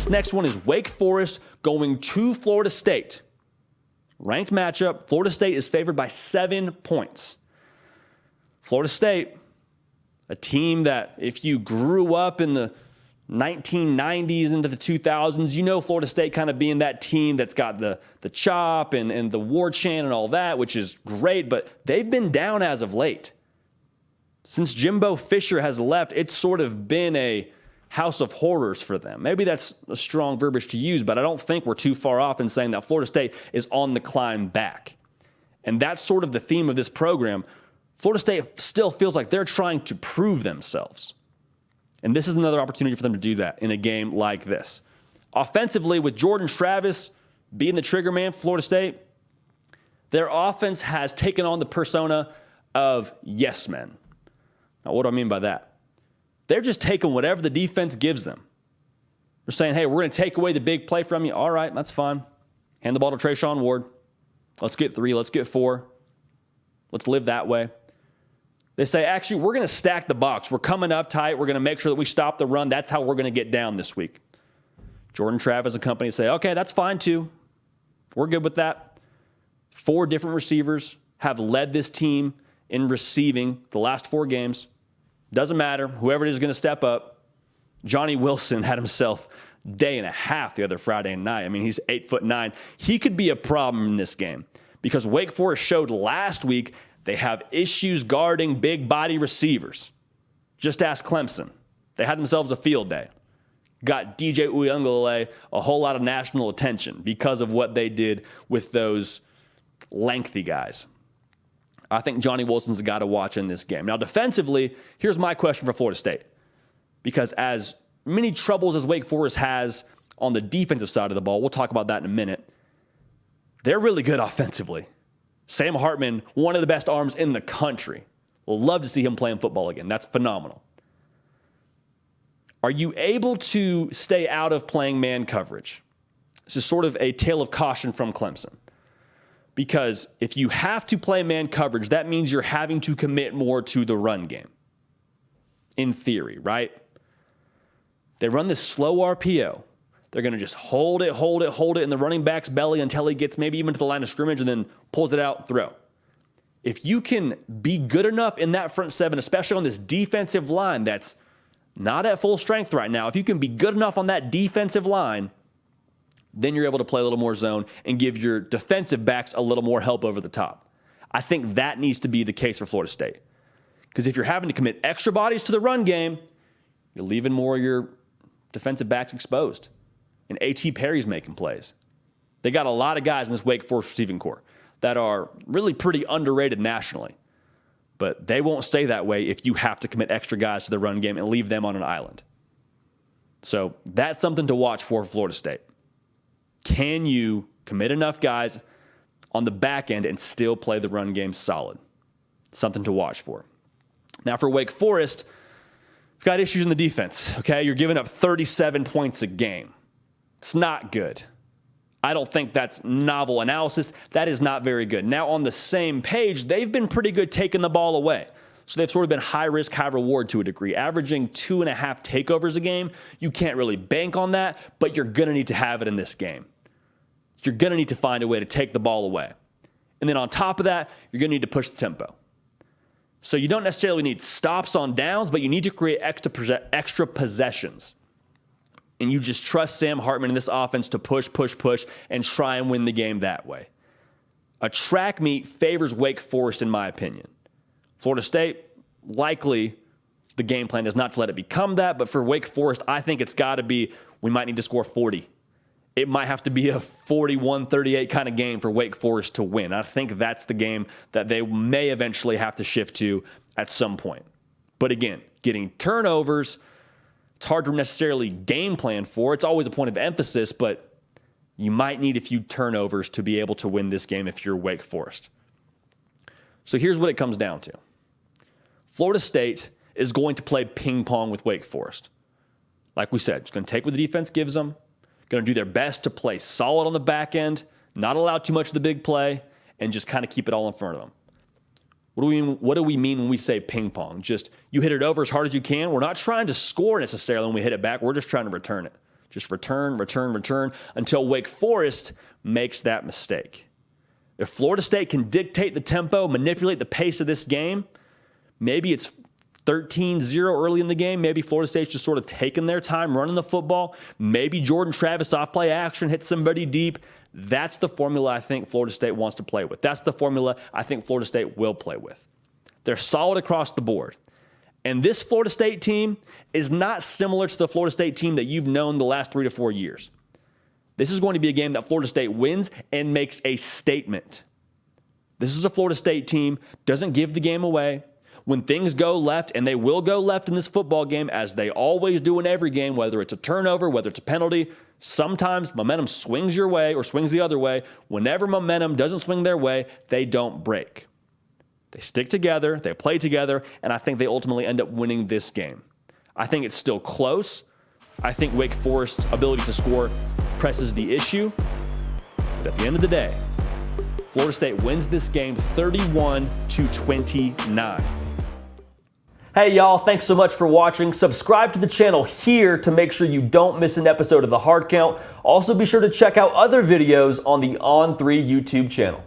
This next one is Wake Forest going to Florida State. Ranked matchup. Florida State is favored by 7 points. Florida State, a team that if you grew up in the 1990s into the 2000s, you know Florida State kind of being that team that's got the chop and the war chant and all that, which is great, but they've been down as of late. Since Jimbo Fisher has left, it's sort of been a house of horrors for them. Maybe that's a strong verbiage to use, but I don't think we're too far off in saying that Florida State is on the climb back. And that's sort of the theme of this program. Florida State still feels like they're trying to prove themselves. And this is another opportunity for them to do that in a game like this. Offensively, with Jordan Travis being the trigger man for Florida State, their offense has taken on the persona of yes men. Now, what do I mean by that? They're just taking whatever the defense gives them. They're saying, hey, we're going to take away the big play from you. All right, that's fine. Hand the ball to Trayshawn Ward. Let's get 3. Let's get 4. Let's live that way. They say, actually, we're going to stack the box. We're coming up tight. We're going to make sure that we stop the run. That's how we're going to get down this week. Jordan Travis and company say, okay, that's fine too. We're good with that. 4 different receivers have led this team in receiving the last 4 games. Doesn't matter. Whoever it is going to step up. Johnny Wilson had himself day and a half the other Friday night. I mean, he's 8'9". He could be a problem in this game because Wake Forest showed last week they have issues guarding big body receivers. Just ask Clemson. They had themselves a field day. Got DJ Uyunglele a whole lot of national attention because of what they did with those lengthy guys. I think Johnny Wilson's the guy to watch in this game. Now, defensively, here's my question for Florida State. Because as many troubles as Wake Forest has on the defensive side of the ball, we'll talk about that in a minute, they're really good offensively. Sam Hartman, one of the best arms in the country. We'll love to see him playing football again. That's phenomenal. Are you able to stay out of playing man coverage? This is sort of a tale of caution from Clemson. Because if you have to play man coverage, that means you're having to commit more to the run game. In theory, right? They run this slow RPO. They're going to just hold it in the running back's belly until he gets maybe even to the line of scrimmage and then pulls it out, throw. If you can be good enough in that front 7, especially on this defensive line that's not at full strength right now, if you can be good enough on that defensive line, then you're able to play a little more zone and give your defensive backs a little more help over the top. I think that needs to be the case for Florida State. Because if you're having to commit extra bodies to the run game, you're leaving more of your defensive backs exposed. And A.T. Perry's making plays. They got a lot of guys in this Wake Forest receiving corps that are really pretty underrated nationally. But they won't stay that way if you have to commit extra guys to the run game and leave them on an island. So that's something to watch for Florida State. Can you commit enough guys on the back end and still play the run game solid? Something to watch for. Now for Wake Forest, you've got issues in the defense, okay? You're giving up 37 points a game. It's not good. I don't think that's novel analysis. That is not very good. Now on the same page, they've been pretty good taking the ball away. So they've sort of been high risk, high reward to a degree, averaging 2.5 takeovers a game. You can't really bank on that, but you're going to need to have it in this game. You're going to need to find a way to take the ball away. And then on top of that, you're going to need to push the tempo. So you don't necessarily need stops on downs, but you need to create extra possessions. And you just trust Sam Hartman in this offense to push, and try and win the game that way. A track meet favors Wake Forest, in my opinion. Florida State, likely the game plan is not to let it become that, but for Wake Forest, I think it's got to be, we might need to score 40. It might have to be a 41-38 kind of game for Wake Forest to win. I think that's the game that they may eventually have to shift to at some point. But again, getting turnovers, it's hard to necessarily game plan for. It's always a point of emphasis, but you might need a few turnovers to be able to win this game if you're Wake Forest. So here's what it comes down to. Florida State is going to play ping pong with Wake Forest. Like we said, it's going to take what the defense gives them, going to do their best to play solid on the back end, not allow too much of the big play, and just kind of keep it all in front of them. What do we mean when we say ping pong? Just you hit it over as hard as you can. We're not trying to score necessarily when we hit it back. We're just trying to return it. Just return until Wake Forest makes that mistake. If Florida State can dictate the tempo, manipulate the pace of this game, maybe it's 13-0 early in the game. Maybe Florida State's just sort of taking their time running the football. Maybe Jordan Travis off play action hits somebody deep. That's the formula I think Florida State wants to play with. That's the formula I think Florida State will play with. They're solid across the board. And this Florida State team is not similar to the Florida State team that you've known the last 3 to 4 years. This is going to be a game that Florida State wins and makes a statement. This is a Florida State team, doesn't give the game away. When things go left, and they will go left in this football game, as they always do in every game, whether it's a turnover, whether it's a penalty, sometimes momentum swings your way or swings the other way. Whenever momentum doesn't swing their way, they don't break. They stick together, they play together, and I think they ultimately end up winning this game. I think it's still close. I think Wake Forest's ability to score presses the issue. But at the end of the day, Florida State wins this game 31-29. Hey y'all, thanks so much for watching. Subscribe to the channel here to make sure you don't miss an episode of The Hard Count. Also be sure to check out other videos on the On3 YouTube channel.